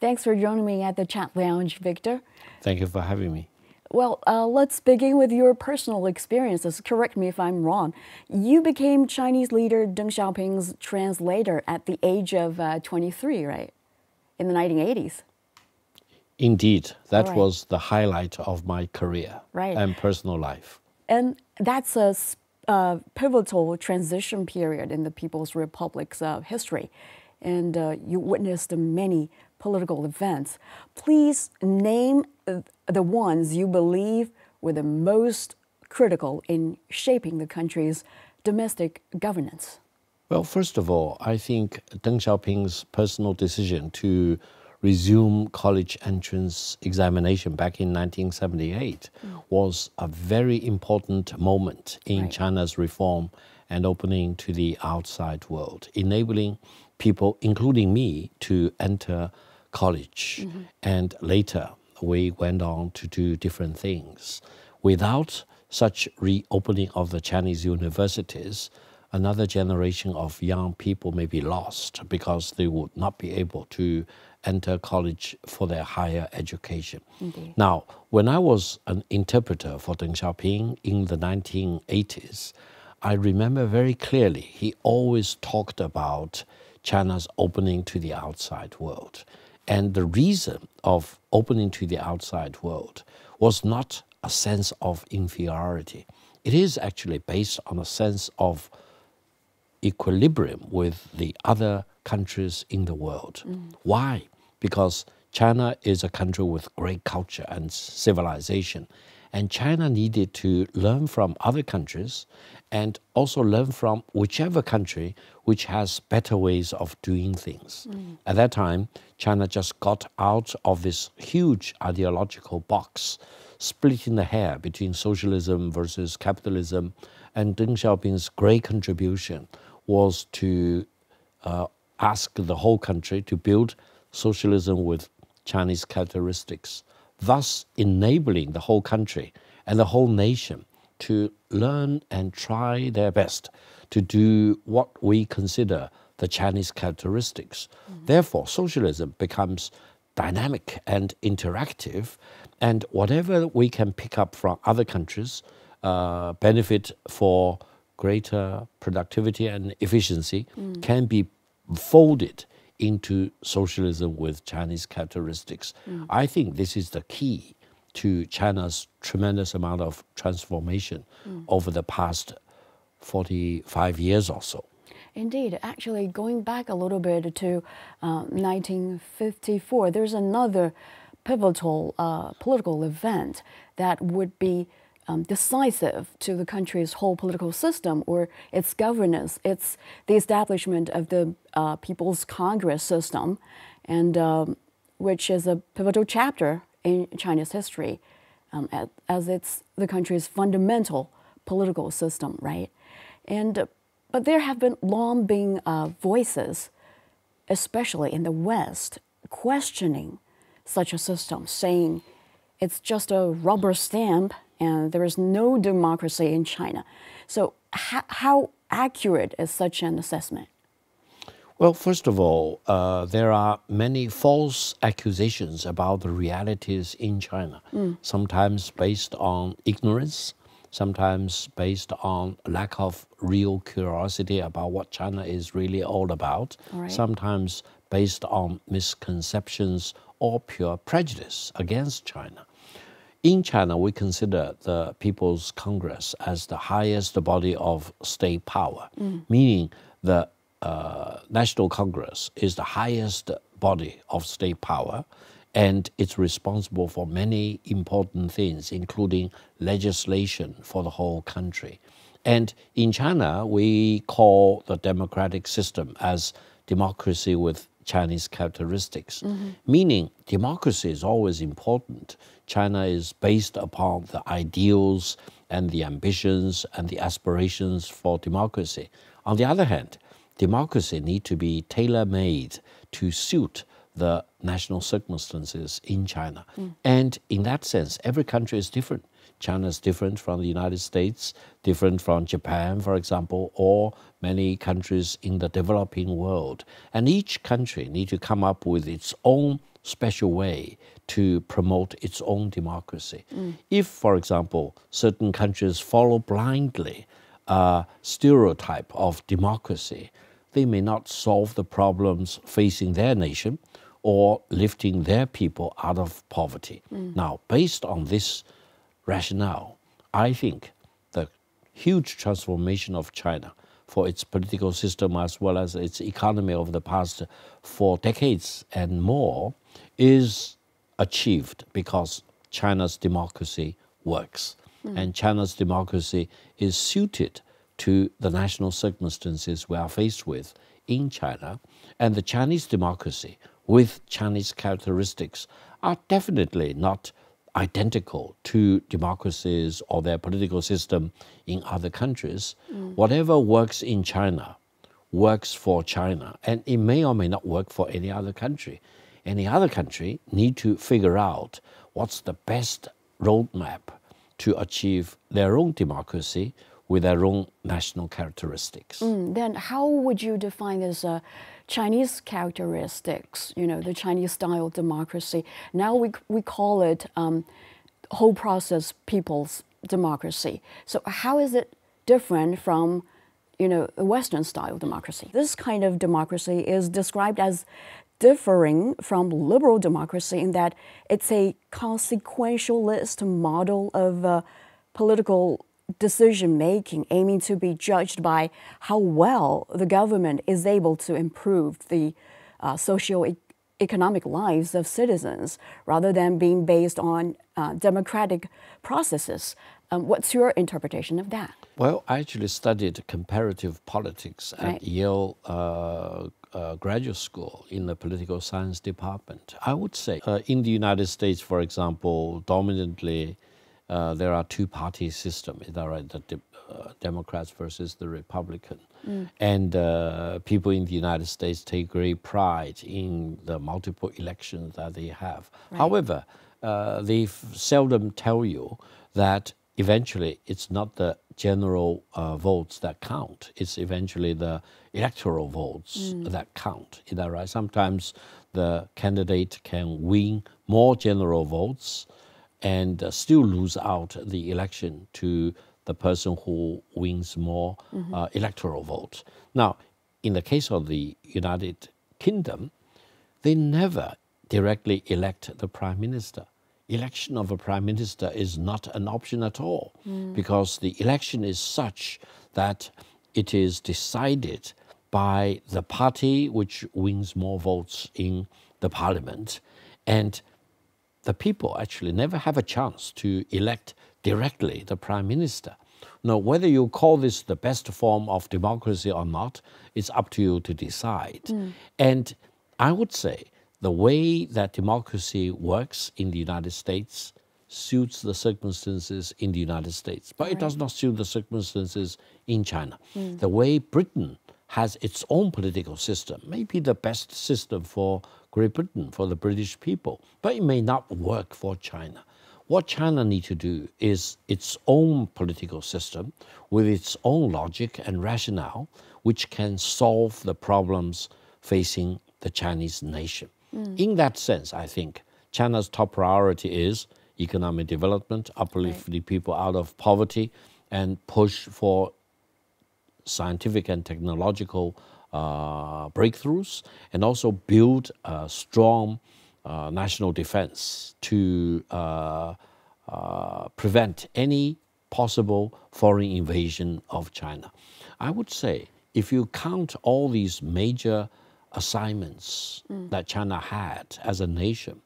Thanks for joining me at the Chat Lounge, Victor. Thank you for having me. Well, let's begin with your personal experiences. Correct me if I'm wrong. You became Chinese leader Deng Xiaoping's translator at the age of 23, right? In the 1980s. Indeed, that was the highlight of my career and personal life. And that's a pivotal transition period in the People's Republic's history. And you witnessed many political events. Please name the ones you believe were the most critical in shaping the country's domestic governance. Well, first of all, I think Deng Xiaoping's personal decision to resume college entrance examination back in 1978 was a very important moment in China's reform and opening to the outside world, enabling people, including me, to enter college. And later, we went on to do different things. Without such reopening of the Chinese universities, another generation of young people may be lost because they would not be able to enter college for their higher education. Now, when I was an interpreter for Deng Xiaoping in the 1980s, I remember very clearly he always talked about China's opening to the outside world. And the reason of opening to the outside world was not a sense of inferiority. It is actually based on a sense of equilibrium with the other countries in the world. Why? Because China is a country with great culture and civilization, and China needed to learn from other countries and also learn from whichever country which has better ways of doing things. At that time, China just got out of this huge ideological box, splitting the hair between socialism versus capitalism, and Deng Xiaoping's great contribution was to ask the whole country to build socialism with Chinese characteristics, thus enabling the whole country and the whole nation to learn and try their best to do what we consider the Chinese characteristics. Therefore, socialism becomes dynamic and interactive, and whatever we can pick up from other countries benefit for greater productivity and efficiency can be folded into socialism with Chinese characteristics. I think this is the key to China's tremendous amount of transformation over the past 45 years or so. Indeed. Actually, going back a little bit to 1954, there's another pivotal political event that would be decisive to the country's whole political system or its governance. It's the establishment of the People's Congress system, and which is a pivotal chapter in China's history, as it's the country's fundamental political system, right? And but there have long been voices, especially in the West, questioning such a system, saying it's just a rubber stamp and there is no democracy in China. So how accurate is such an assessment? Well, first of all, there are many false accusations about the realities in China, sometimes based on ignorance, sometimes based on lack of real curiosity about what China is really all about, sometimes based on misconceptions or pure prejudice against China. In China, we consider the People's Congress as the highest body of state power, meaning the National Congress is the highest body of state power, and it's responsible for many important things, including legislation for the whole country. And in China, we call the democratic system as democracy with Chinese characteristics, meaning democracy is always important. China is based upon the ideals and the ambitions and the aspirations for democracy. On the other hand, democracy needs to be tailor-made to suit the national circumstances in China. And in that sense, every country is different. China is different from the United States, different from Japan, for example, or many countries in the developing world. And each country needs to come up with its own special way to promote its own democracy. If, for example, certain countries follow blindly a stereotype of democracy, they may not solve the problems facing their nation or lifting their people out of poverty. Now, based on this rationale, I think the huge transformation of China for its political system as well as its economy over the past 4 decades and more is achieved because China's democracy works. And China's democracy is suited to the national circumstances we are faced with in China. And the Chinese democracy with Chinese characteristics are definitely not identical to democracies or their political system in other countries. Whatever works in China works for China, and it may or may not work for any other country. Any other country need to figure out what's the best roadmap to achieve their own democracy with their own national characteristics. Then how would you define this Chinese characteristics, the Chinese style democracy? Now we call it whole process people's democracy. So how is it different from the Western style democracy? This kind of democracy is described as differing from liberal democracy in that it's a consequentialist model of political decision-making aiming to be judged by how well the government is able to improve the socio-economic lives of citizens rather than being based on democratic processes. What's your interpretation of that? Well, I actually studied comparative politics at Yale Graduate School in the political science department. I would say in the United States, for example, dominantly there are two-party system, is that right? The Democrats versus the Republican. And people in the United States take great pride in the multiple elections that they have. However, they seldom tell you that eventually it's not the general votes that count. It's eventually the electoral votes that count. Is that right? Sometimes the candidate can win more general votes and still lose out the election to the person who wins more electoral votes. Now, in the case of the United Kingdom, they never directly elect the prime minister. Election of a prime minister is not an option at all because the election is such that it is decided by the party which wins more votes in the parliament, and the people actually never have a chance to elect directly the prime minister. Now, whether you call this the best form of democracy or not, it's up to you to decide. And I would say the way that democracy works in the United States suits the circumstances in the United States, but it does not suit the circumstances in China. The way Britain has its own political system may be the best system for Great Britain, for the British people, but it may not work for China. What China needs to do is its own political system with its own logic and rationale, which can solve the problems facing the Chinese nation. In that sense, I think China's top priority is economic development, uplift the people out of poverty, and push for scientific and technological breakthroughs, and also build a strong national defense to prevent any possible foreign invasion of China. I would say if you count all these major assignments that China had as a nation,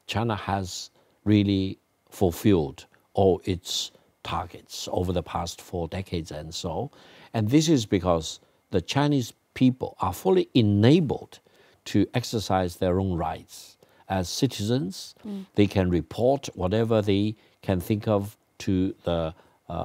China has really fulfilled all its targets over the past 4 decades and so. And this is because the Chinese people are fully enabled to exercise their own rights. As citizens, they can report whatever they can think of to the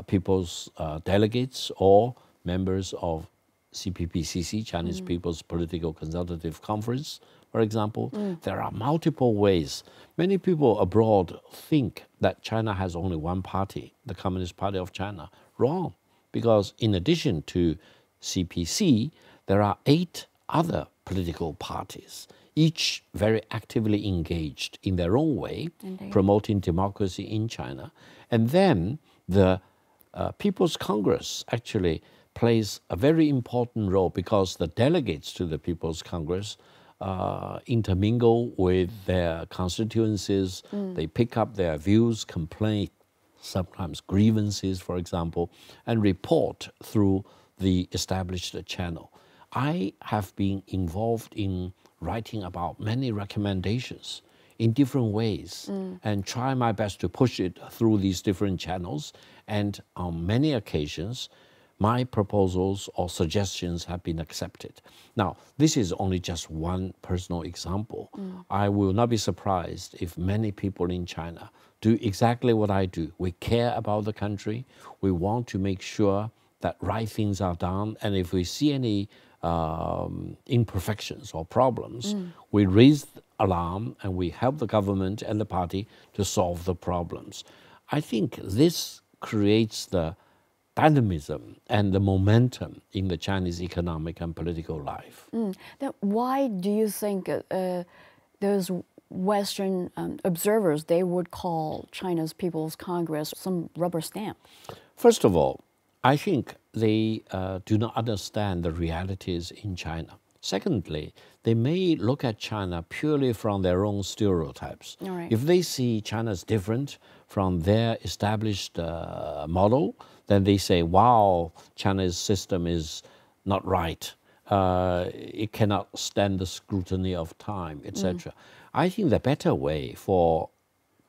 people's delegates or members of CPPCC, Chinese People's Political Consultative Conference, for example. There are multiple ways. Many people abroad think that China has only one party, the Communist Party of China. Wrong, because in addition to CPC, there are 8 other political parties, each very actively engaged in their own way, Indeed. promoting democracy in China. And then the People's Congress actually plays a very important role because the delegates to the People's Congress intermingle with their constituencies. They pick up their views, complaints, sometimes grievances, for example, and report through the established channel. I have been involved in writing about many recommendations in different ways and try my best to push it through these different channels. And on many occasions, my proposals or suggestions have been accepted. Now, this is only just one personal example. I will not be surprised if many people in China do exactly what I do. We care about the country. We want to make sure that right things are done. And if we see any imperfections or problems, we raise the alarm and we help the government and the party to solve the problems. I think this creates the dynamism and the momentum in the Chinese economic and political life. Then why do you think those Western observers, they would call China's People's Congress some rubber stamp? First of all, I think they do not understand the realities in China. Secondly, they may look at China purely from their own stereotypes. Right. If they see China is different from their established model, then they say, wow, China's system is not right. It cannot stand the scrutiny of time, etc. I think the better way for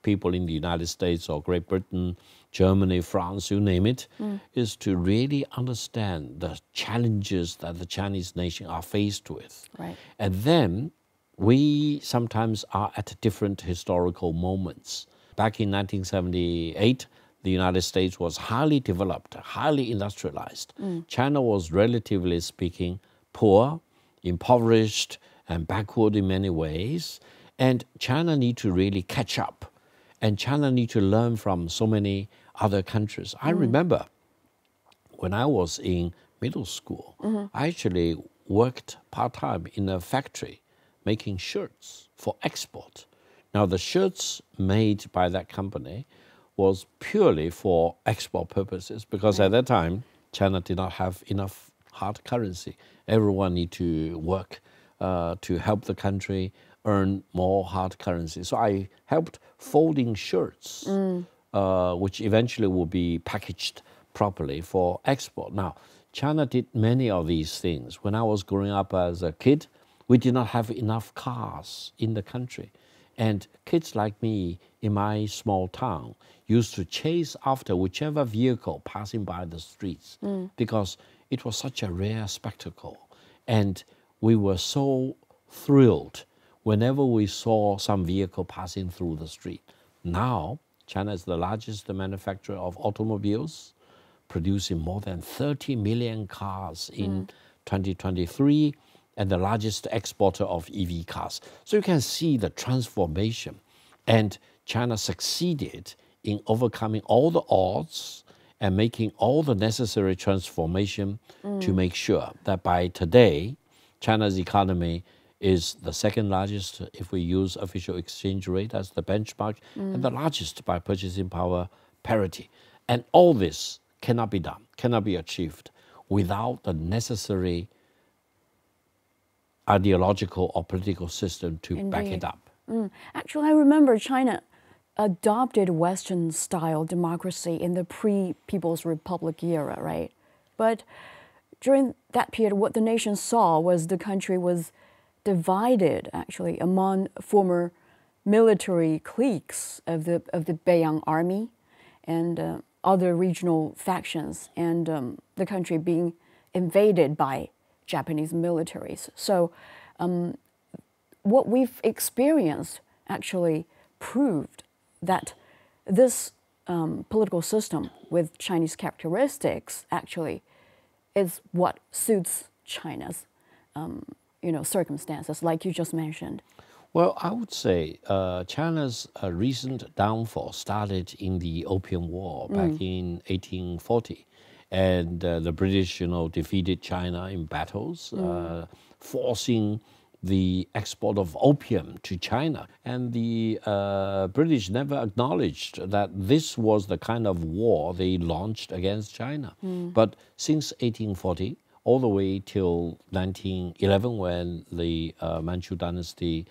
people in the United States or Great Britain, Germany, France, you name it, is to really understand the challenges that the Chinese nation are faced with. Right. And then we sometimes are at different historical moments. Back in 1978, the United States was highly developed, highly industrialized. China was, relatively speaking, poor, impoverished, and backward in many ways. And China need to really catch up. And China need to learn from so many other countries. I remember when I was in middle school, I actually worked part-time in a factory making shirts for export. Now, the shirts made by that company was purely for export purposes because at that time, China did not have enough hard currency. Everyone need to work to help the country earn more hard currency. So I helped folding shirts, which eventually will be packaged properly for export. Now, China did many of these things. When I was growing up as a kid, we did not have enough cars in the country. And kids like me in my small town used to chase after whichever vehicle passing by the streets because it was such a rare spectacle. And we were so thrilled whenever we saw some vehicle passing through the street. Now, China is the largest manufacturer of automobiles, producing more than 30 million cars in 2023, and the largest exporter of EV cars. So you can see the transformation. And China succeeded in overcoming all the odds and making all the necessary transformation to make sure that by today, China's economy is the second largest if we use official exchange rate as the benchmark, and the largest by purchasing power parity. And all this cannot be done, cannot be achieved without the necessary ideological or political system to back it up. Actually, I remember China adopted Western-style democracy in the pre-People's Republic era, right? But during that period, what the nation saw was the country was divided, actually, among former military cliques of the Beiyang army and other regional factions, and the country being invaded by Japanese militaries. So what we've experienced actually proved that this political system with Chinese characteristics actually is what suits China's circumstances, like you just mentioned. Well, I would say China's recent downfall started in the Opium War back in 1840. And the British, defeated China in battles, forcing the export of opium to China. And the British never acknowledged that this was the kind of war they launched against China. But since 1840, all the way till 1911, when the Manchu dynasty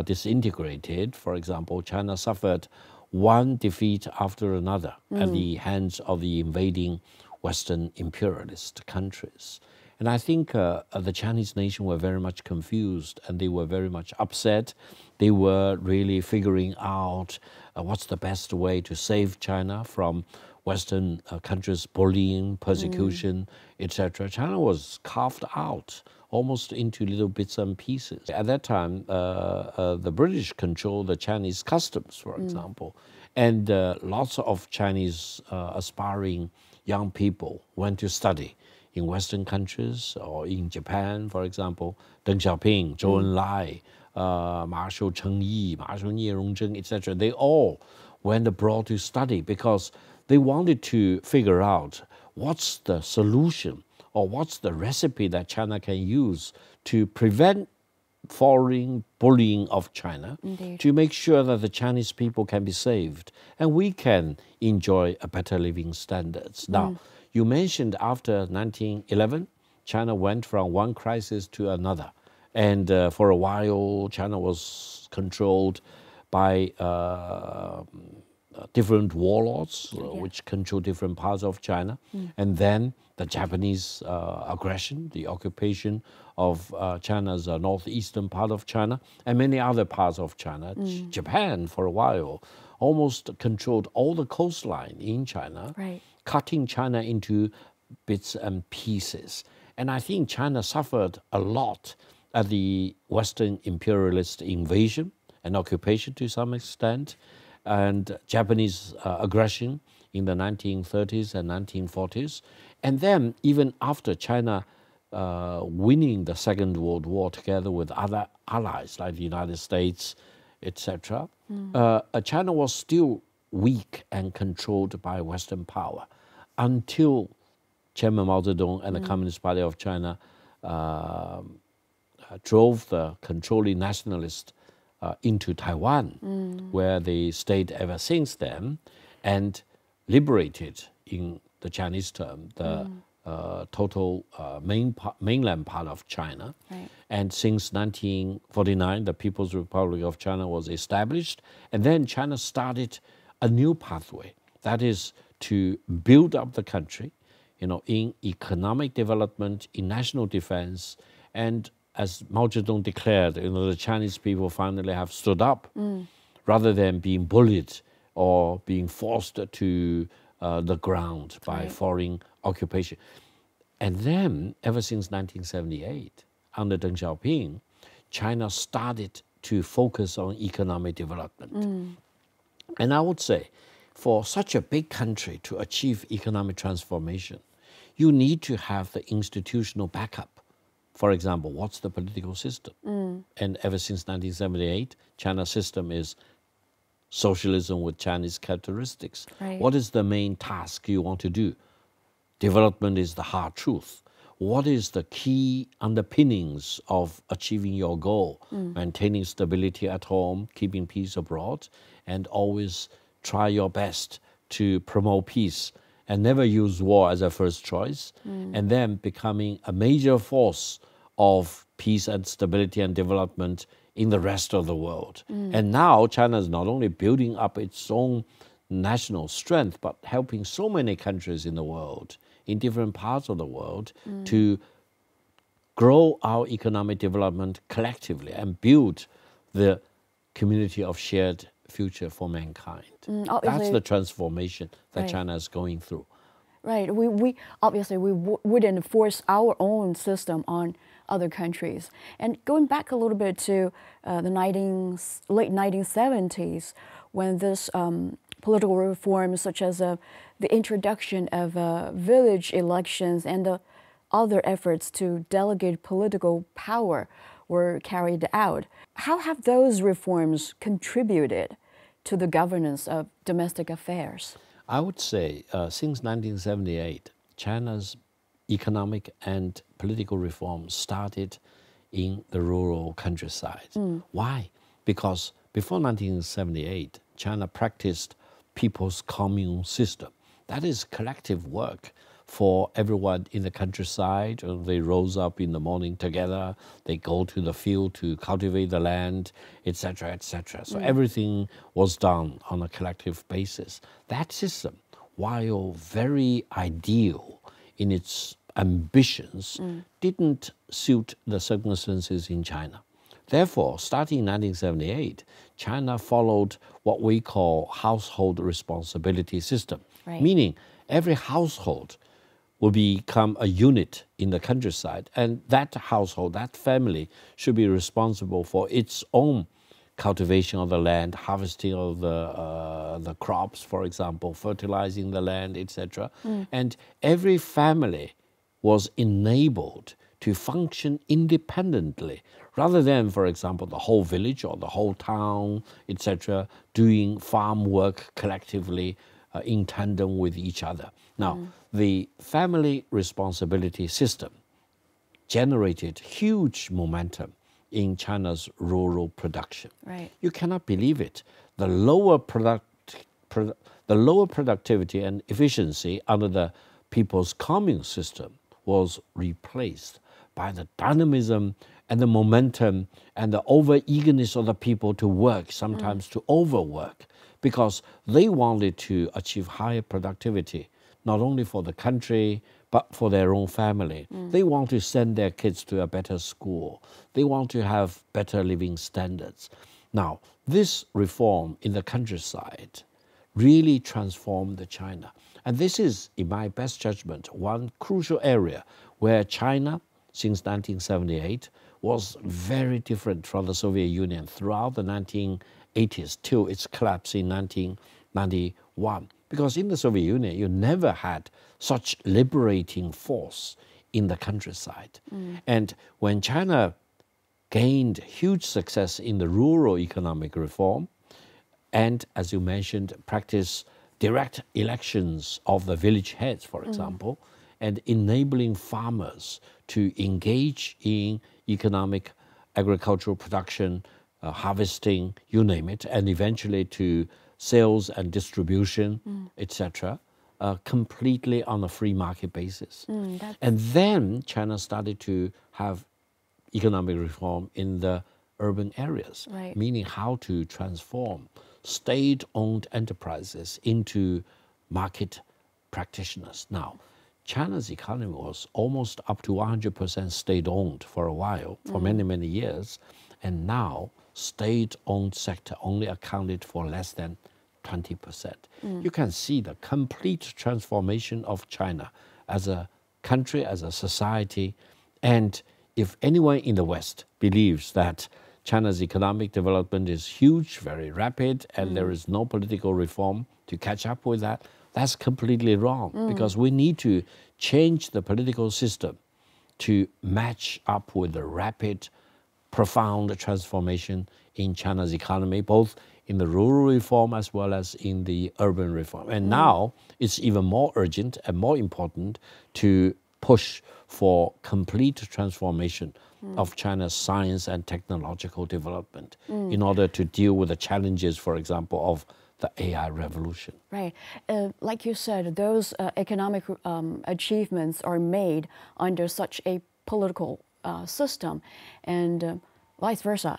disintegrated, for example, China suffered one defeat after another at the hands of the invading Western imperialist countries. And I think the Chinese nation were very much confused, and they were very much upset. They were really figuring out what's the best way to save China from Western countries' bullying, persecution, etc. China was carved out almost into little bits and pieces. At that time, the British controlled the Chinese customs, for example, and lots of Chinese aspiring young people went to study in Western countries or in Japan, for example. Deng Xiaoping, Zhou Enlai, Ma Shou Chengyi, Ma Shou Nie Rongzheng, etc. They all went abroad to study because they wanted to figure out what's the solution or what's the recipe that China can use to prevent foreign bullying of China, to make sure that the Chinese people can be saved and we can enjoy a better living standards. Now, you mentioned after 1911, China went from one crisis to another. And for a while, China was controlled by different warlords, which control different parts of China. And then the Japanese aggression, the occupation of China's northeastern part of China, and many other parts of China. Japan, for a while, almost controlled all the coastline in China, cutting China into bits and pieces. And I think China suffered a lot at the Western imperialist invasion and occupation to some extent, and Japanese aggression in the 1930s and 1940s. And then even after China winning the Second World War together with other allies like the United States, etc., China was still weak and controlled by Western power until Chairman Mao Zedong and the Communist Party of China drove the controlling nationalists into Taiwan, where they stayed ever since then, and liberated, in the Chinese term, the total mainland part of China. And since 1949, the People's Republic of China was established, and then China started a new pathway, that is to build up the country, in economic development, in national defense, and as Mao Zedong declared, the Chinese people finally have stood up rather than being bullied or being forced to the ground by foreign occupation. And then, ever since 1978, under Deng Xiaoping, China started to focus on economic development. And I would say, for such a big country to achieve economic transformation, you need to have the institutional backup. For example, what's the political system? And ever since 1978, China's system is socialism with Chinese characteristics. What is the main task you want to do? Development is the hard truth. What is the key underpinnings of achieving your goal? Maintaining stability at home, keeping peace abroad, and always try your best to promote peace and never use war as a first choice, and then becoming a major force of peace and stability and development in the rest of the world. And now China is not only building up its own national strength, but helping so many countries in the world, in different parts of the world, to grow our economic development collectively and build the community of shared future for mankind. That's the transformation that China is going through. We obviously wouldn't force our own system on other countries. And going back a little bit to the late 1970s, when this political reforms such as the introduction of village elections and the other efforts to delegate political power were carried out. How have those reforms contributed to the governance of domestic affairs? I would say since 1978, China's economic and political reforms started in the rural countryside. Why? Because before 1978, China practiced people's commune system. That is collective work for everyone in the countryside. They rose up in the morning together, they go to the field to cultivate the land, etc., etc. So everything was done on a collective basis. That system, while very ideal in its ambitions, didn't suit the circumstances in China. Therefore, starting in 1978, China followed what we call household responsibility system, meaning every household will become a unit in the countryside, and that household, that family, should be responsible for its own cultivation of the land, harvesting of the crops, for example, fertilizing the land, etc. And every family was enabled to function independently, rather than, for example, the whole village or the whole town, etc., doing farm work collectively in tandem with each other. Now, the family responsibility system generated huge momentum in China's rural production. You cannot believe it. The lower productivity and efficiency under the people's commune system was replaced by the dynamism and the momentum and the over-eagerness of the people to work, sometimes to overwork, because they wanted to achieve higher productivity, not only for the country, but for their own family. They want to send their kids to a better school. They want to have better living standards. Now, this reform in the countryside really transformed China. And this is, in my best judgment, one crucial area where China, since 1978, was very different from the Soviet Union throughout the 1980s till its collapse in 1991. Because in the Soviet Union, you never had such liberating force in the countryside. And when China gained huge success in the rural economic reform, and as you mentioned, practice direct elections of the village heads, for example, and enabling farmers to engage in economic agricultural production, harvesting, you name it, and eventually to sales and distribution, etc., completely on a free market basis. And then China started to have economic reform in the urban areas, meaning how to transform state-owned enterprises into market practitioners. Now, China's economy was almost up to 100% state-owned for a while, for many, many years, and now state-owned sector only accounted for less than 20%. You can see the complete transformation of China as a country, as a society, and if anyone in the West believes that China's economic development is huge, very rapid, and there is no political reform to catch up with that, that's completely wrong, because we need to change the political system to match up with the rapid, profound transformation in China's economy, both in the rural reform as well as in the urban reform. And now it's even more urgent and more important to push for complete transformation of China's science and technological development in order to deal with the challenges, for example, of the AI revolution. Right. Like you said, those economic achievements are made under such a political system, and vice versa.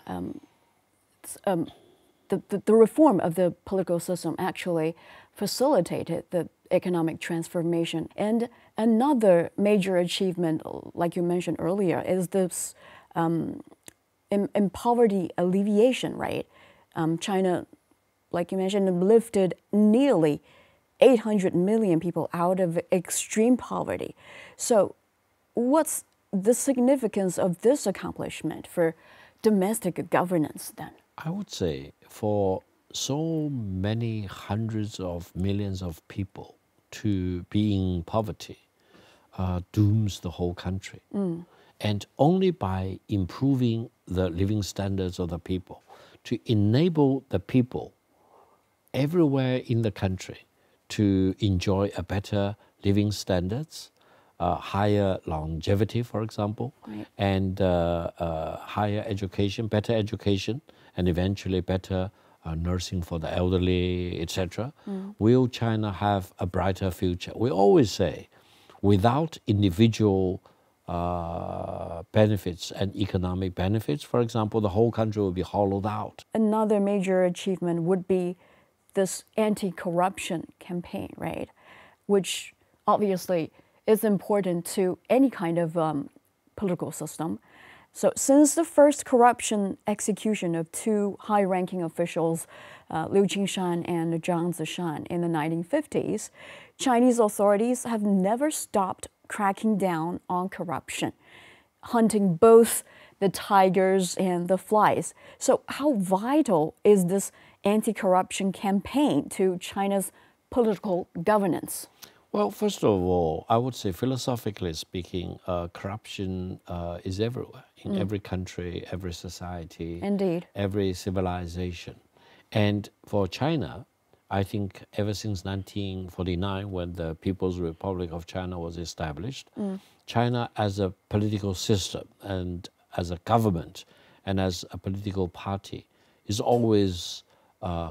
The reform of the political system actually facilitated the economic transformation. And another major achievement, like you mentioned earlier, is this in poverty alleviation, right? China, like you mentioned, lifted nearly 800 million people out of extreme poverty. So what's the significance of this accomplishment for domestic governance then? I would say for so many hundreds of millions of people to be in poverty dooms the whole country. And only by improving the living standards of the people, to enable the people everywhere in the country to enjoy a better living standards, higher longevity, for example, Right. and higher education, better education, and eventually better nursing for the elderly, etc. Will China have a brighter future? We always say, without individual benefits and economic benefits, for example, the whole country will be hollowed out. Another major achievement would be this anti-corruption campaign, right? Which obviously is important to any kind of political system. So since the first corruption execution of two high-ranking officials, Liu Qingshan and Zhang Zishan in the 1950s, Chinese authorities have never stopped cracking down on corruption, hunting both the tigers and the flies. So how vital is this anti-corruption campaign to China's political governance? Well, first of all, I would say philosophically speaking, corruption is everywhere, in every country, every society, Indeed. every civilization. And for China, I think ever since 1949, when the People's Republic of China was established, China as a political system and as a government and as a political party is always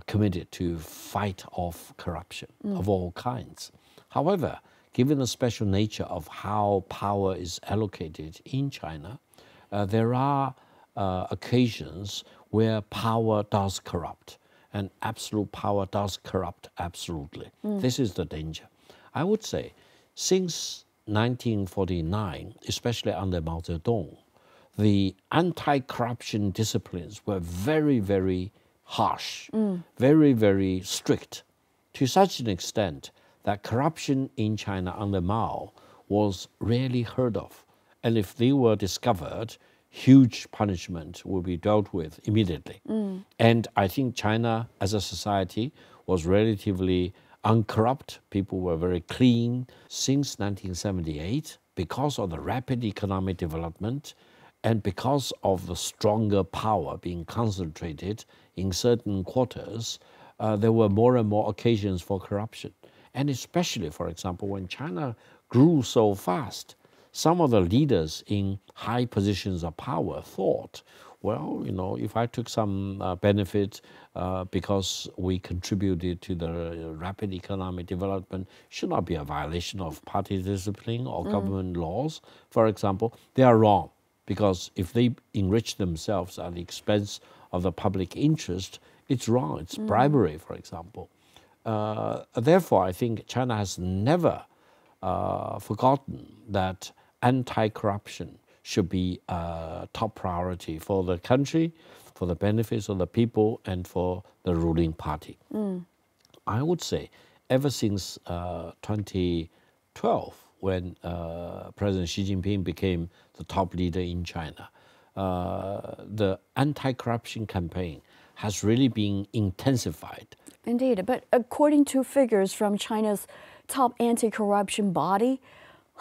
committed to fight off corruption of all kinds. However, given the special nature of how power is allocated in China, there are occasions where power does corrupt, and absolute power does corrupt absolutely. This is the danger. I would say since 1949, especially under Mao Zedong, the anti-corruption disciplines were very, very harsh, very, very strict, to such an extent that corruption in China under Mao was rarely heard of. And if they were discovered, huge punishment will be dealt with immediately. And I think China as a society was relatively uncorrupt. People were very clean. Since 1978, because of the rapid economic development and because of the stronger power being concentrated in certain quarters, there were more and more occasions for corruption. And especially, for example, when China grew so fast, some of the leaders in high positions of power thought, well, you know, if I took some benefit because we contributed to the rapid economic development, should not be a violation of party discipline or government laws, for example. They are wrong, because if they enrich themselves at the expense of the public interest, it's wrong. It's bribery, for example. Therefore, I think China has never forgotten that anti-corruption should be a top priority for the country, for the benefits of the people, and for the ruling party. I would say ever since 2012, when President Xi Jinping became the top leader in China, the anti-corruption campaign has really been intensified. Indeed, but according to figures from China's top anti-corruption body,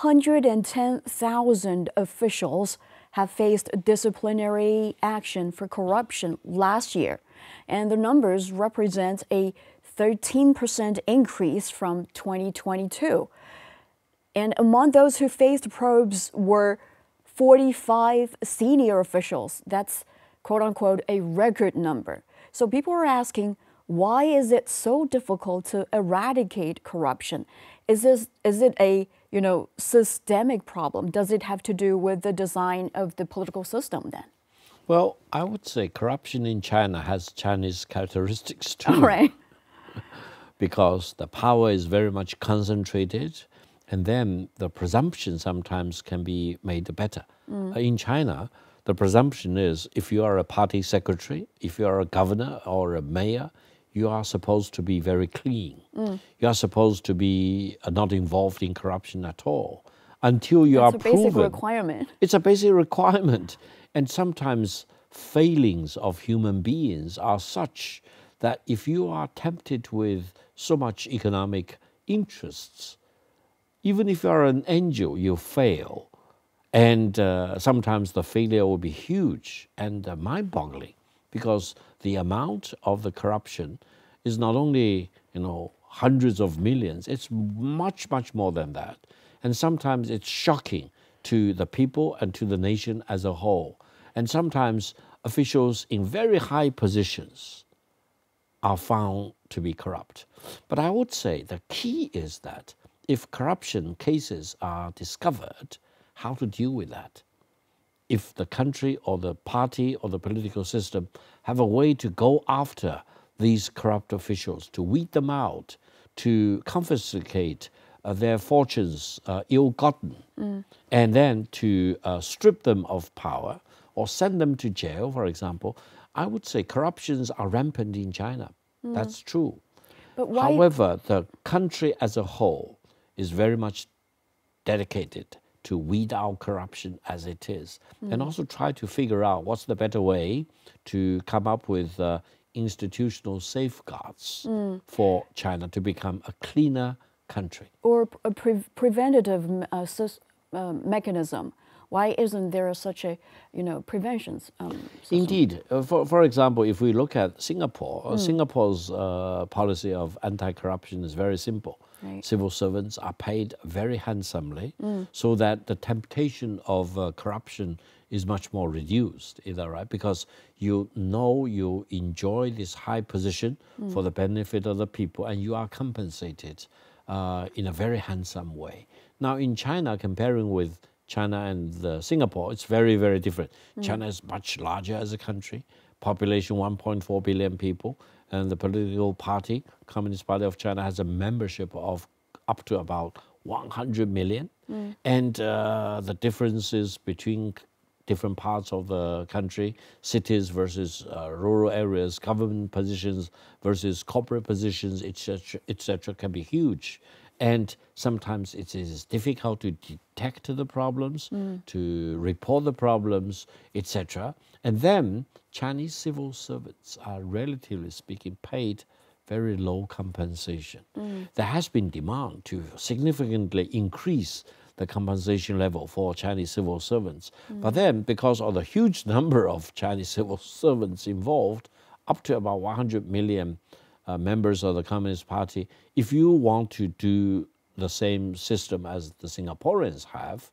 110,000 officials have faced disciplinary action for corruption last year, and the numbers represent a 13% increase from 2022. And among those who faced probes were 45 senior officials. That's quote-unquote a record number. So people are asking, why is it so difficult to eradicate corruption? Is it a systemic problem? Does it have to do with the design of the political system then? Well, I would say corruption in China has Chinese characteristics too. All right. Because the power is very much concentrated, and then the presumption sometimes can be made better. In China, the presumption is if you are a party secretary, if you are a governor or a mayor, you are supposed to be very clean. You are supposed to be not involved in corruption at all until you are proven. It's a basic requirement. It's a basic requirement. And sometimes failings of human beings are such that if you are tempted with so much economic interests, even if you are an angel, you fail. And sometimes the failure will be huge and mind-boggling, because the amount of the corruption is not only, hundreds of millions, it's much, much more than that. And sometimes it's shocking to the people and to the nation as a whole. And sometimes officials in very high positions are found to be corrupt. But I would say the key is that if corruption cases are discovered, how to deal with that. If the country or the party or the political system have a way to go after these corrupt officials, to weed them out, to confiscate their fortunes ill-gotten, and then to strip them of power or send them to jail, for example, I would say corruptions are rampant in China. That's true. But why? However, the country as a whole is very much dedicated to weed out corruption as it is, and also try to figure out what's the better way to come up with institutional safeguards for China to become a cleaner country. Or a preventative mechanism. Why isn't there such a, prevention system? Indeed. For example, if we look at Singapore, Singapore's policy of anti-corruption is very simple. Right. Civil servants are paid very handsomely so that the temptation of corruption is much more reduced. Is that right? Because you enjoy this high position for the benefit of the people, and you are compensated in a very handsome way. Now, in China, comparing with China and Singapore, it's very, very different. China is much larger as a country, population 1.4 billion people, and the political party, Communist Party of China, has a membership of up to about 100 million. And the differences between different parts of the country, cities versus rural areas, government positions versus corporate positions, etc., can be huge. And sometimes it is difficult to detect the problems, to report the problems, etc. And then Chinese civil servants are, relatively speaking, paid very low compensation. There has been demand to significantly increase the compensation level for Chinese civil servants. But then, because of the huge number of Chinese civil servants involved, up to about 100 million members of the Communist Party, if you want to do the same system as the Singaporeans have,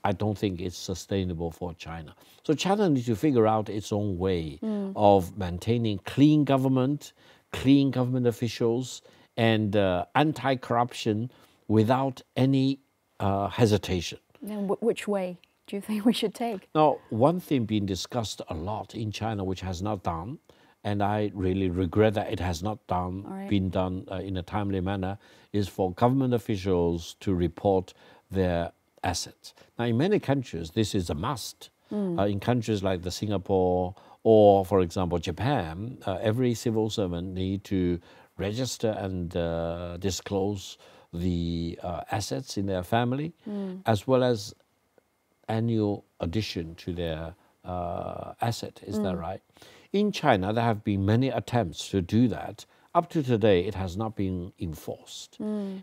I don't think it's sustainable for China. So China needs to figure out its own way of maintaining clean government officials, and anti-corruption without any hesitation. Then which way do you think we should take? Now, one thing being discussed a lot in China, which has not done, and I really regret that it has not been done in a timely manner, is for government officials to report their assets. Now, in many countries, this is a must. In countries like Singapore or, for example, Japan, every civil servant need to register and disclose the assets in their family, as well as annual addition to their asset. Is that right? In China, there have been many attempts to do that. Up to today, it has not been enforced.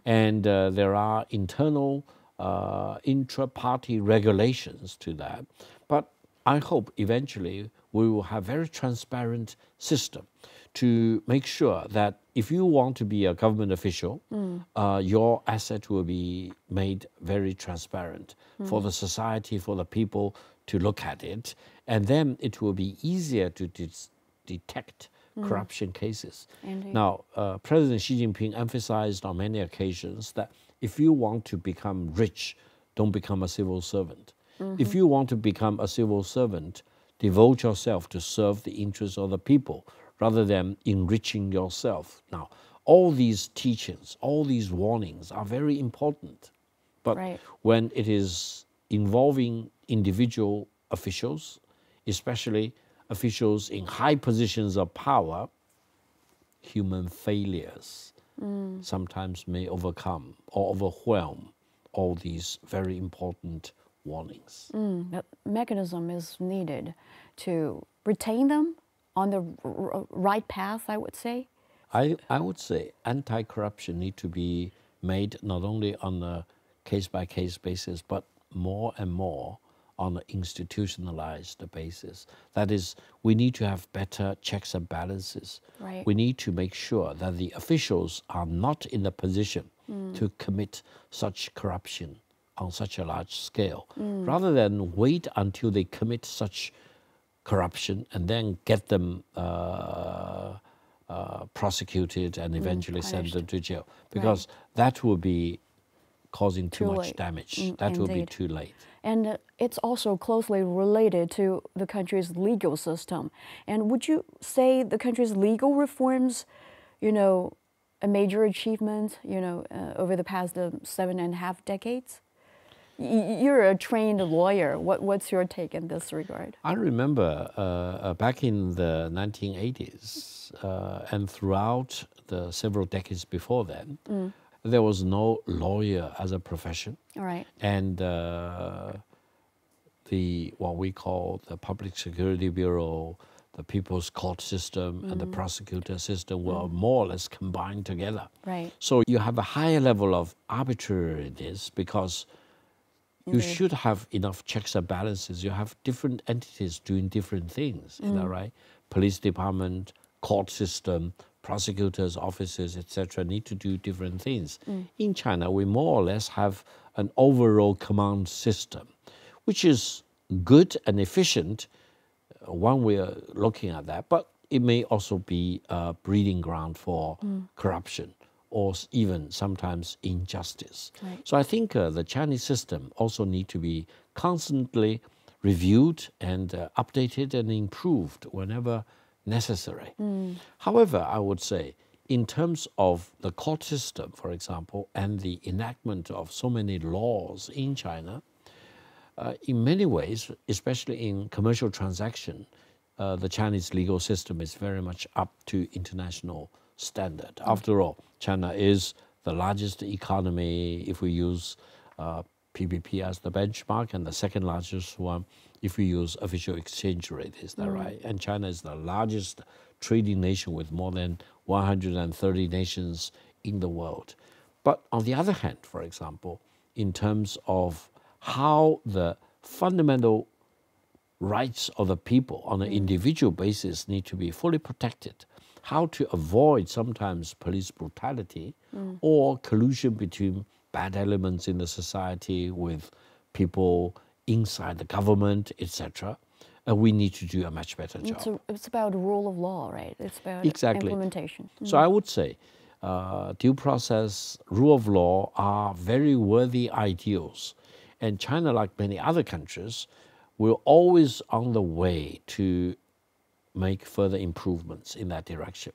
And there are internal intra-party regulations to that. But I hope eventually we will have a very transparent system to make sure that if you want to be a government official, your asset will be made very transparent for the society, for the people to look at it, and then it will be easier to detect corruption cases. Indeed. Now, President Xi Jinping emphasized on many occasions that if you want to become rich, don't become a civil servant. If you want to become a civil servant, devote yourself to serve the interests of the people rather than enriching yourself. Now, all these teachings, all these warnings are very important. But when it is involving individual officials, especially officials in high positions of power, human failures sometimes may overcome or overwhelm all these very important warnings. That mechanism is needed to retain them on the right path, I would say. I would say anti-corruption need to be made not only on a case-by-case basis, but more and more on an institutionalized basis. That is, we need to have better checks and balances. Right. We need to make sure that the officials are not in a position to commit such corruption on such a large scale, rather than wait until they commit such corruption and then get them prosecuted and eventually send them to jail, because that will be causing too much damage. That will be too late. And it's also closely related to the country's legal system. And would you say the country's legal reforms, a major achievement, over the past 7.5 decades? You're a trained lawyer. What's your take in this regard? I remember back in the 1980s and throughout the several decades before then, there was no lawyer as a profession. All right. And what we call the Public Security Bureau, the People's Court System, and the prosecutor system were more or less combined together. Right. So you have a higher level of arbitrariness because you should have enough checks and balances. You have different entities doing different things, is that right? Police department, court system, prosecutors' offices, etc., need to do different things. In China, we more or less have an overall command system, which is good and efficient, one way of looking at that, but it may also be a breeding ground for corruption or even sometimes injustice. Right. So I think the Chinese system also need to be constantly reviewed and updated and improved whenever necessary. However, I would say in terms of the court system, for example, and the enactment of so many laws in China, in many ways, especially in commercial transaction, the Chinese legal system is very much up to international standard. After all, China is the largest economy if we use PPP as the benchmark, and the second largest one if we use official exchange rate, is that right? And China is the largest trading nation with more than 130 nations in the world. But on the other hand, for example, in terms of how the fundamental rights of the people on an individual basis need to be fully protected, how to avoid sometimes police brutality or collusion between bad elements in the society with people inside the government, etc., we need to do a much better job. It's about rule of law, right? It's about implementation. So I would say due process, rule of law are very worthy ideals. And China, like many other countries, will always on the way to make further improvements in that direction.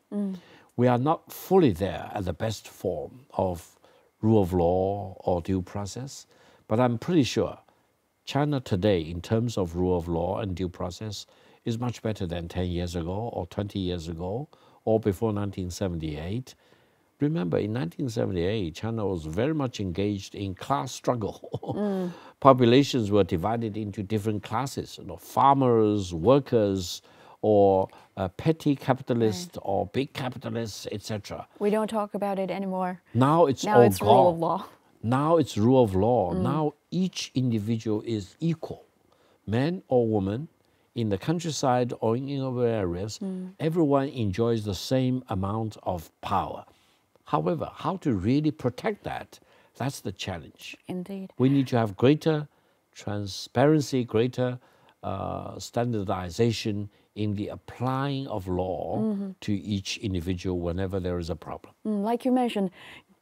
We are not fully there at the best form of rule of law or due process, but I'm pretty sure China today, in terms of rule of law and due process, is much better than 10 years ago or 20 years ago or before 1978. Remember, in 1978, China was very much engaged in class struggle. Populations were divided into different classes, farmers, workers, or petty capitalists or big capitalists, etc. We don't talk about it anymore. Now it's now all it's gone. Rule of law. Now it's rule of law. Now each individual is equal, man or woman, in the countryside or in other areas. Everyone enjoys the same amount of power. However, how to really protect that, that's the challenge. Indeed. We need to have greater transparency, greater standardization in the applying of law to each individual whenever there is a problem. Like you mentioned,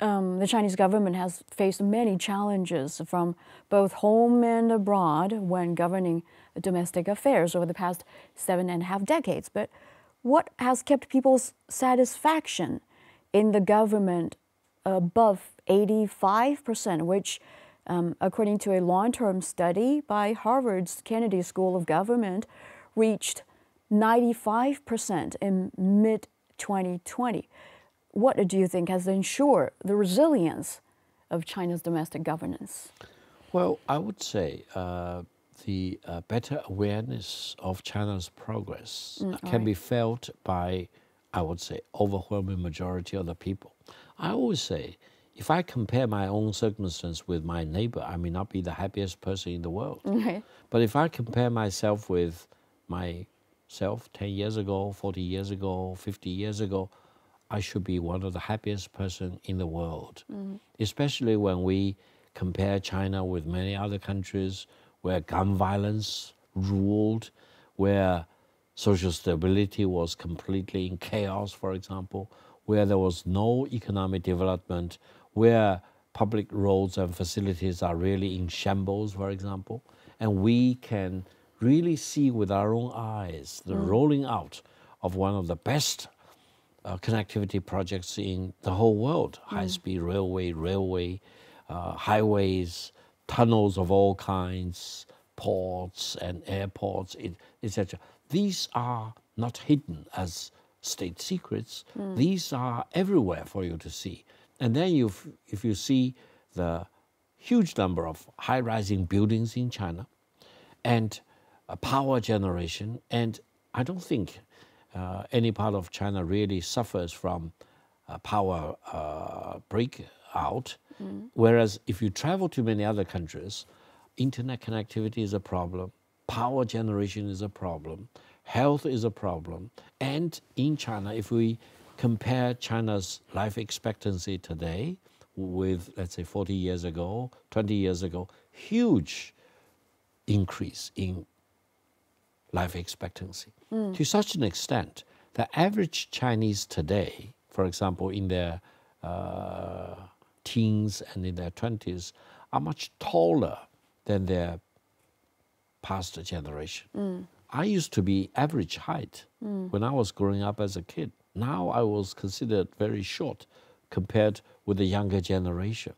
the Chinese government has faced many challenges from both home and abroad when governing domestic affairs over the past 7.5 decades. But what has kept people's satisfaction in the government above 85%, which, according to a long-term study by Harvard's Kennedy School of Government, reached 95% in mid-2020. What do you think has ensured the resilience of China's domestic governance? Well, I would say the better awareness of China's progress can be felt by, I would say, overwhelming majority of the people. I always say, if I compare my own circumstance with my neighbor, I may not be the happiest person in the world. But if I compare myself with myself 10 years ago, 40 years ago, 50 years ago, I should be one of the happiest person in the world, especially when we compare China with many other countries where gun violence ruled, where social stability was completely in chaos, for example, where there was no economic development, where public roads and facilities are really in shambles, for example, and we can really see with our own eyes the rolling out of one of the best connectivity projects in the whole world, high-speed railway, highways, tunnels of all kinds, ports and airports, etc. These are not hidden as state secrets. These are everywhere for you to see. And then if you see the huge number of high-rising buildings in China and power generation, and I don't think any part of China really suffers from power breakout, whereas if you travel to many other countries, internet connectivity is a problem, power generation is a problem, health is a problem, and in China, if we compare China's life expectancy today with, let's say, 40 years ago, 20 years ago, huge increase in life expectancy. To such an extent, the average Chinese today, for example, in their teens and in their 20s, are much taller than their past generation. I used to be average height when I was growing up as a kid. Now I was considered very short compared with the younger generation.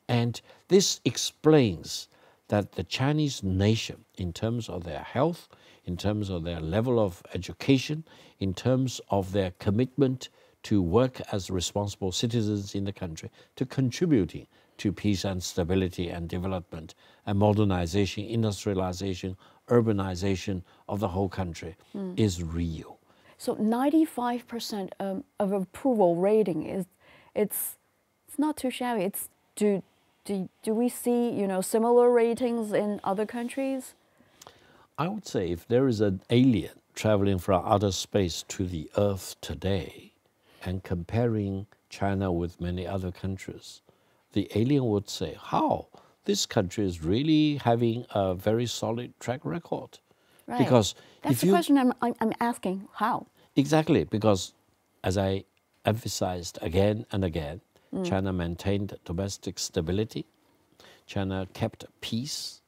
And this explains that the Chinese nation, in terms of their health, in terms of their level of education, in terms of their commitment to work as responsible citizens in the country, to contributing to peace and stability and development and modernization, industrialization, urbanization of the whole country is real. So 95% of approval rating is it's not too shabby. It's do we see similar ratings in other countries? I would say if there is an alien traveling from outer space to the Earth today and comparing China with many other countries, the alien would say, how? This country is really having a very solid track record. Right. Because that's the question I'm asking, how? Exactly, because as I emphasized again and again, China maintained domestic stability, China kept peace,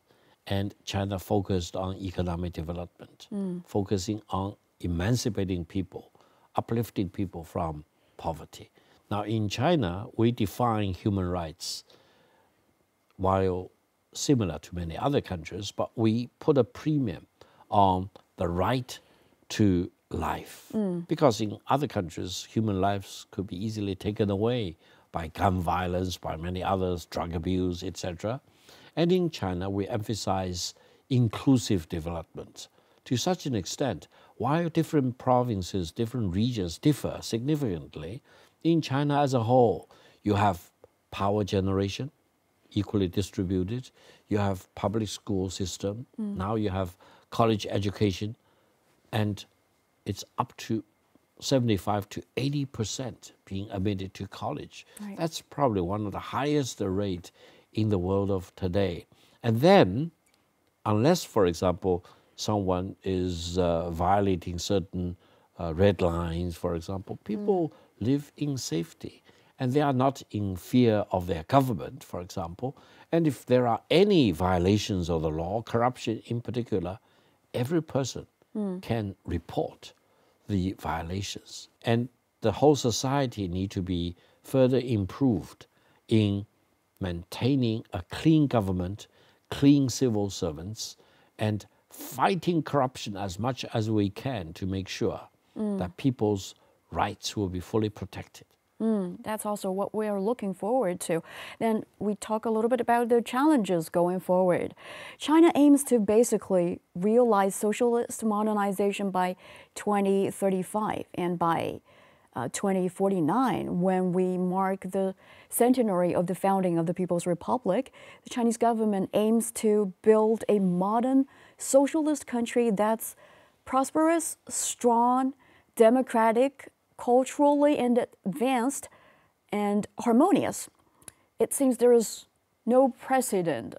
and China focused on economic development, focusing on emancipating people, uplifting people from poverty. Now in China, we define human rights while similar to many other countries, but we put a premium on the right to life. Because in other countries, human lives could be easily taken away by gun violence, by many others, drug abuse, etc. And in China, we emphasize inclusive development to such an extent, while different provinces, different regions differ significantly, in China as a whole, you have power generation, equally distributed, you have public school system, now you have college education, and it's up to 75 to 80% being admitted to college. Right. That's probably one of the highest rate in the world of today. And then, unless, for example, someone is violating certain red lines, for example, people live in safety. And they are not in fear of their government, for example. And if there are any violations of the law, corruption in particular, every person can report the violations. And the whole society need to be further improved in maintaining a clean government, clean civil servants, and fighting corruption as much as we can to make sure that people's rights will be fully protected. That's also what we are looking forward to. Then we talk a little bit about the challenges going forward. China aims to basically realize socialist modernization by 2035, and by 2049, when we mark the centenary of the founding of the People's Republic, the Chinese government aims to build a modern socialist country that's prosperous, strong, democratic, culturally and advanced, and harmonious. It seems there is no precedent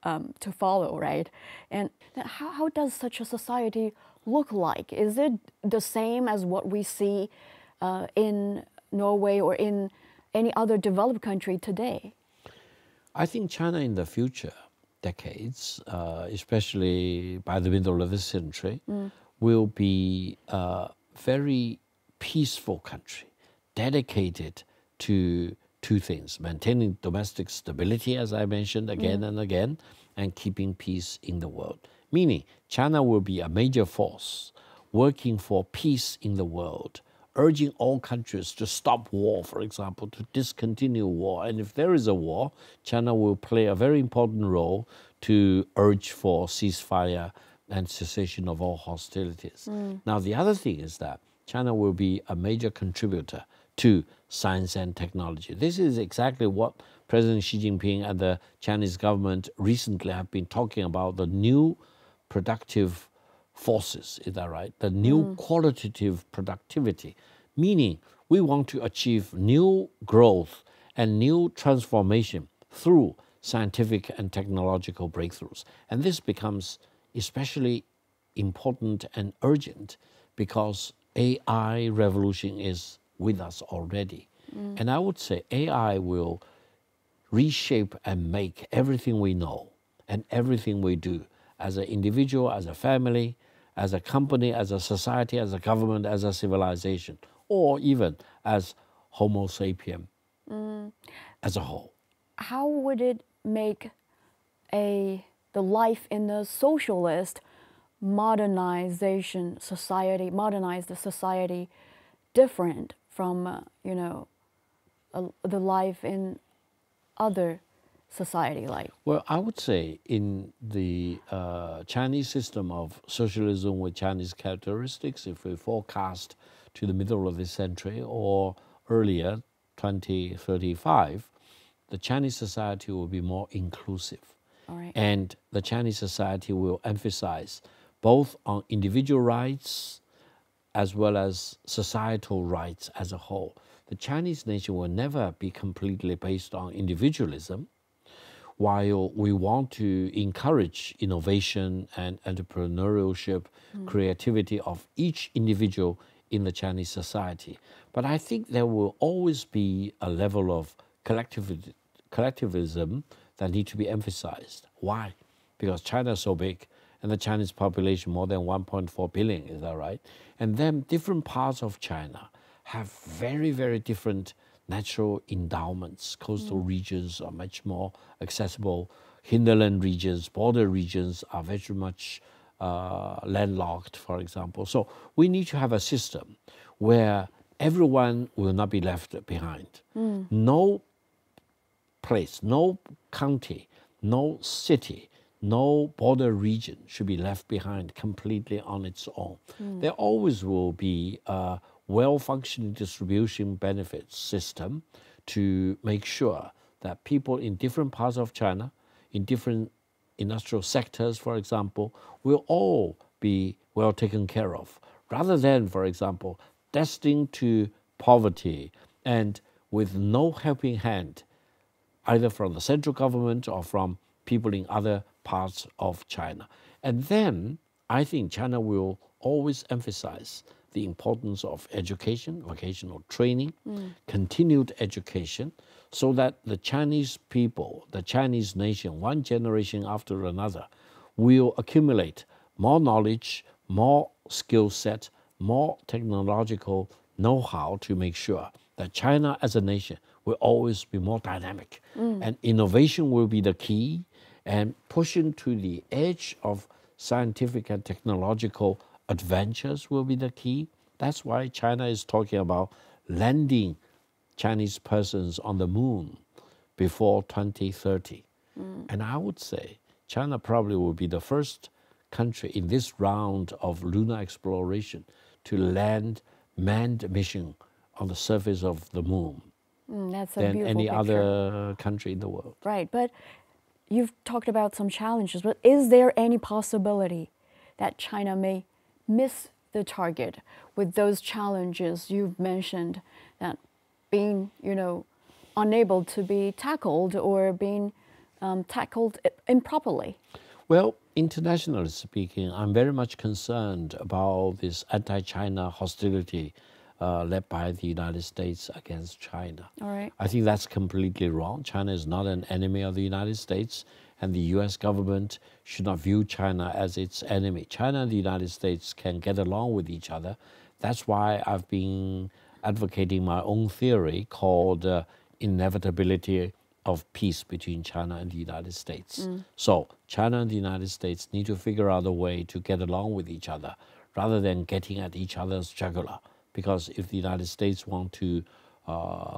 to follow, right? And how does such a society look like? Is it the same as what we see in Norway or in any other developed country today? I think China in the future decades, especially by the middle of this century, will be a very peaceful country, dedicated to two things: maintaining domestic stability, as I mentioned again and again, and keeping peace in the world. Meaning, China will be a major force working for peace in the world, urging all countries to stop war, for example, to discontinue war. And if there is a war, China will play a very important role to urge for ceasefire and cessation of all hostilities. Now, the other thing is that China will be a major contributor to science and technology. This is exactly what President Xi Jinping and the Chinese government recently have been talking about, the new productive forces, is that right? The new qualitative productivity, meaning we want to achieve new growth and new transformation through scientific and technological breakthroughs. And this becomes especially important and urgent because AI revolution is with us already. And I would say AI will reshape and make everything we know and everything we do as an individual, as a family, as a company, as a society, as a government, as a civilization, or even as Homo sapien as a whole. How would it make the life in a socialist modernized society different from, the life in other society like? Well, I would say in the Chinese system of socialism with Chinese characteristics, if we forecast to the middle of this century or earlier, 2035, the Chinese society will be more inclusive. All right. And the Chinese society will emphasize both on individual rights as well as societal rights as a whole. The Chinese nation will never be completely based on individualism, while we want to encourage innovation and entrepreneurship, creativity of each individual in the Chinese society. But I think there will always be a level of collectivism that need to be emphasized. Why? Because China is so big, and the Chinese population more than 1.4 billion, is that right? And then different parts of China have very, very different natural endowments. Coastal regions are much more accessible. Hinterland regions, border regions are very much landlocked, for example. So we need to have a system where everyone will not be left behind. No place, no county, no city, no border region should be left behind completely on its own. There always will be a well-functioning distribution benefits system to make sure that people in different parts of China, in different industrial sectors, for example, will all be well taken care of, rather than, for example, destined to poverty and with no helping hand, either from the central government or from people in other parts of China. And then I think China will always emphasize the importance of education, vocational training, continued education, so that the Chinese people, the Chinese nation, one generation after another, will accumulate more knowledge, more skill set, more technological know-how to make sure that China as a nation will always be more dynamic. And innovation will be the key, and pushing to the edge of scientific and technological adventures will be the key. That's why China is talking about landing Chinese persons on the moon before 2030. And I would say China probably will be the first country in this round of lunar exploration to land manned mission on the surface of the moon That's a than beautiful any picture. other country in the world. Right, but you've talked about some challenges, but is there any possibility that China may miss the target with those challenges you've mentioned, that being, unable to be tackled or being tackled improperly? Well, internationally speaking, I'm very much concerned about this anti-China hostility led by the United States against China. All right. I think that's completely wrong. China is not an enemy of the United States, and the U.S. government should not view China as its enemy. China and the United States can get along with each other. That's why I've been advocating my own theory called inevitability of peace between China and the United States. So China and the United States need to figure out a way to get along with each other rather than getting at each other's jugular. Because if the United States want to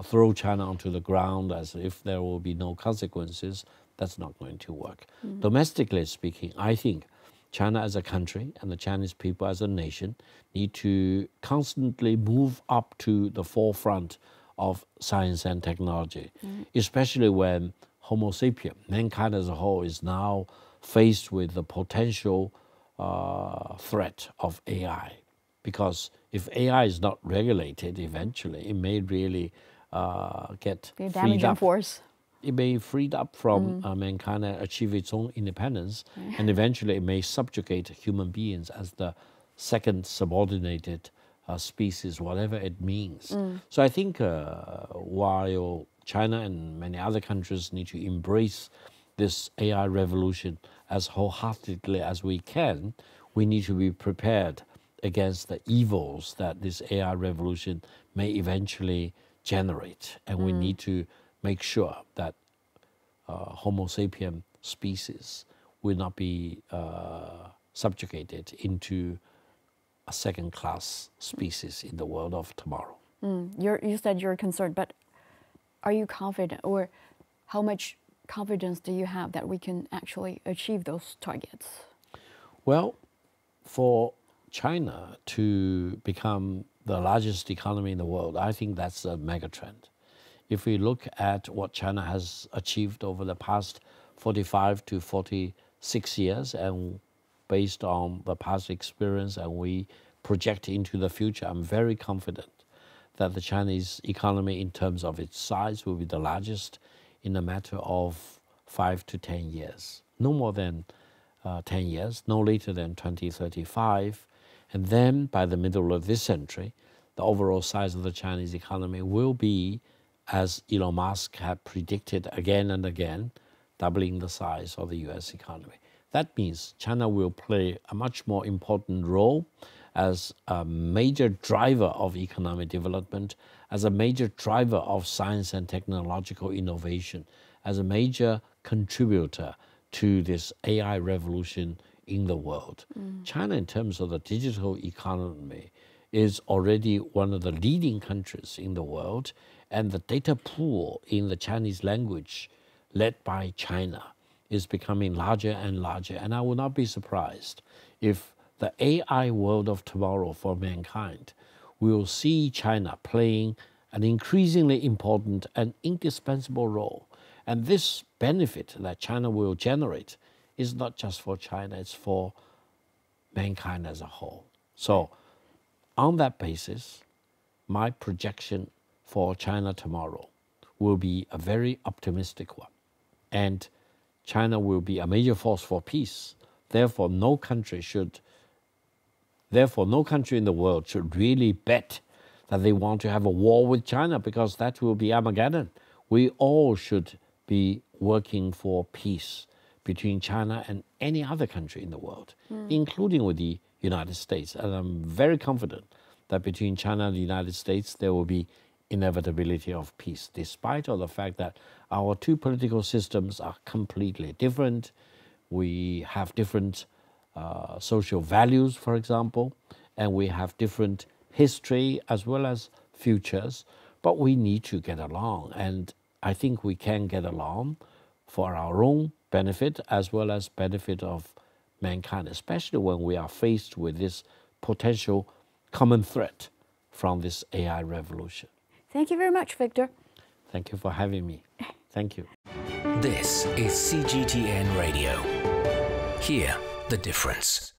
throw China onto the ground as if there will be no consequences, that's not going to work. Domestically speaking, I think China as a country and the Chinese people as a nation need to constantly move up to the forefront of science and technology, especially when Homo sapien, mankind as a whole, is now faced with the potential threat of AI. Because if AI is not regulated, eventually it may really get The freed damaging up. force. It may freed up from mankind and achieve its own independence, and eventually it may subjugate human beings as the second subordinated species, whatever it means. So I think while China and many other countries need to embrace this AI revolution as wholeheartedly as we can, we need to be prepared against the evils that this AI revolution may eventually generate. And we need to make sure that Homo sapien species will not be subjugated into a second-class species in the world of tomorrow. You said you're concerned, but are you confident, or how much confidence do you have that we can actually achieve those targets? Well, for China to become the largest economy in the world, I think that's a megatrend. If we look at what China has achieved over the past 45 to 46 years, and based on the past experience, and we project into the future, I'm very confident that the Chinese economy, in terms of its size, will be the largest in a matter of 5 to 10 years. No more than 10 years, no later than 2035. And then by the middle of this century, the overall size of the Chinese economy will be, as Elon Musk had predicted again and again, doubling the size of the US economy. That means China will play a much more important role as a major driver of economic development, as a major driver of science and technological innovation, as a major contributor to this AI revolution in the world. China, in terms of the digital economy, is already one of the leading countries in the world, and the data pool in the Chinese language led by China is becoming larger and larger. And I will not be surprised if the AI world of tomorrow for mankind will see China playing an increasingly important and indispensable role. And this benefit that China will generate is not just for China, it's for mankind as a whole. So on that basis, my projection for China tomorrow will be a very optimistic one. And China will be a major force for peace. Therefore, no country in the world should really bet that they want to have a war with China, because that will be Armageddon. We all should be working for peace between China and any other country in the world, including with the United States. And I'm very confident that between China and the United States, there will be inevitability of peace, despite of the fact that our two political systems are completely different. We have different social values, for example, and we have different history as well as futures, but we need to get along. And I think we can get along for our own benefit as well as benefit of mankind, especially when we are faced with this potential common threat from this AI revolution. Thank you very much, Victor. Thank you for having me. Thank you. This is CGTN Radio. Hear the difference.